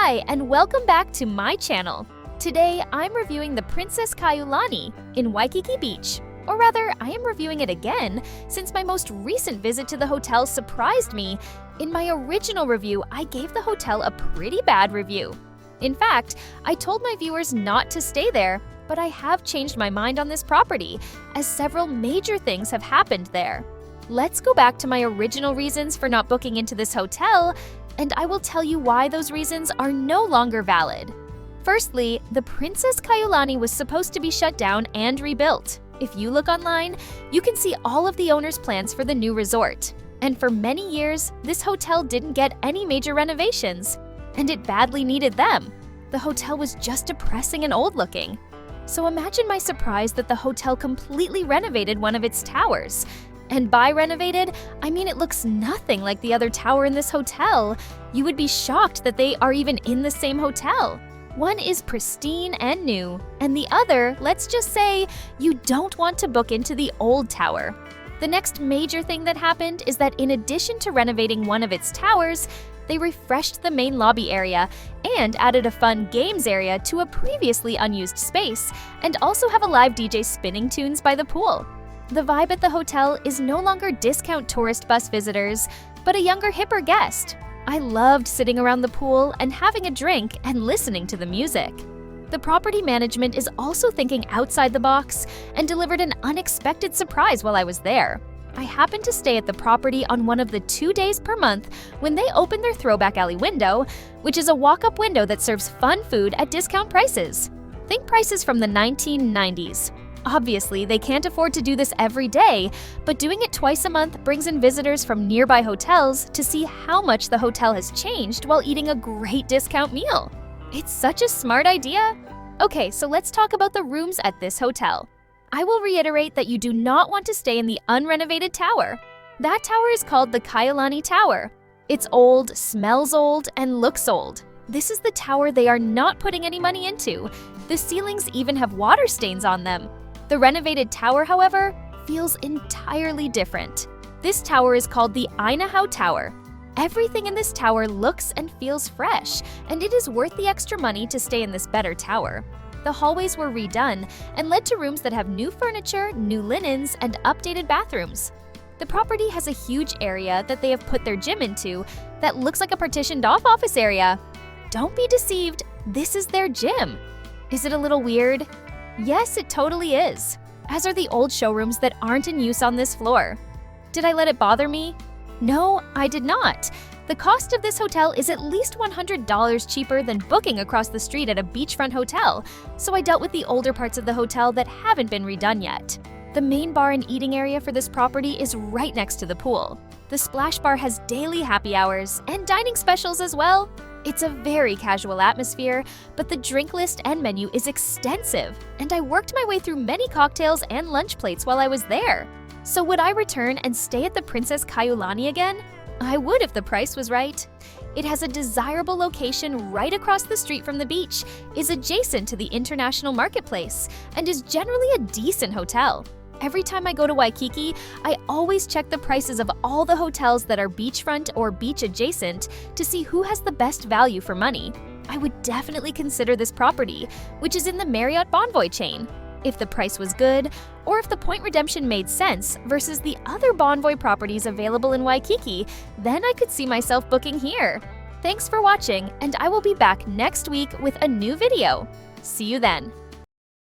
Hi, and welcome back to my channel. Today, I'm reviewing the Princess Kaiulani in Waikiki Beach. Or rather, I am reviewing it again since my most recent visit to the hotel surprised me. In my original review, I gave the hotel a pretty bad review. In fact, I told my viewers not to stay there, but I have changed my mind on this property, as several major things have happened there. Let's go back to my original reasons for not booking into this hotel, and I will tell you why those reasons are no longer valid. Firstly, the Princess Kaiulani was supposed to be shut down and rebuilt. If you look online, you can see all of the owner's plans for the new resort. And for many years, this hotel didn't get any major renovations, and it badly needed them. The hotel was just depressing and old-looking. So imagine my surprise that the hotel completely renovated one of its towers. And by renovated, I mean it looks nothing like the other tower in this hotel. You would be shocked that they are even in the same hotel. One is pristine and new, and the other, let's just say, you don't want to book into the old tower. The next major thing that happened is that in addition to renovating one of its towers, they refreshed the main lobby area and added a fun games area to a previously unused space, and also have a live DJ spinning tunes by the pool. The vibe at the hotel is no longer discount tourist bus visitors, but a younger, hipper guest. I loved sitting around the pool and having a drink and listening to the music. The property management is also thinking outside the box and delivered an unexpected surprise while I was there. I happened to stay at the property on one of the 2 days per month when they opened their throwback alley window, which is a walk-up window that serves fun food at discount prices. Think prices from the 1990s. Obviously, they can't afford to do this every day, but doing it twice a month brings in visitors from nearby hotels to see how much the hotel has changed while eating a great discount meal. It's such a smart idea. Okay, so let's talk about the rooms at this hotel. I will reiterate that you do not want to stay in the unrenovated tower. That tower is called the Kaiulani Tower. It's old, smells old, and looks old. This is the tower they are not putting any money into. The ceilings even have water stains on them. The renovated tower, however, feels entirely different. This tower is called the Ainahau Tower. Everything in this tower looks and feels fresh, and it is worth the extra money to stay in this better tower. The hallways were redone and led to rooms that have new furniture, new linens, and updated bathrooms. The property has a huge area that they have put their gym into that looks like a partitioned-off office area. Don't be deceived, this is their gym. Is it a little weird? Yes, it totally is, as are the old showrooms that aren't in use on this floor. Did I let it bother me? No, I did not. The cost of this hotel is at least $100 cheaper than booking across the street at a beachfront hotel, so I dealt with the older parts of the hotel that haven't been redone yet. The main bar and eating area for this property is right next to the pool. The splash bar has daily happy hours and dining specials as well. It's a very casual atmosphere, but the drink list and menu is extensive, and I worked my way through many cocktails and lunch plates while I was there. So would I return and stay at the Princess Kaiulani again? I would if the price was right. It has a desirable location right across the street from the beach, is adjacent to the international marketplace, and is generally a decent hotel. Every time I go to Waikiki, I always check the prices of all the hotels that are beachfront or beach adjacent to see who has the best value for money. I would definitely consider this property, which is in the Marriott Bonvoy chain, if the price was good, or if the point redemption made sense versus the other Bonvoy properties available in Waikiki, then I could see myself booking here. Thanks for watching, and I will be back next week with a new video. See you then.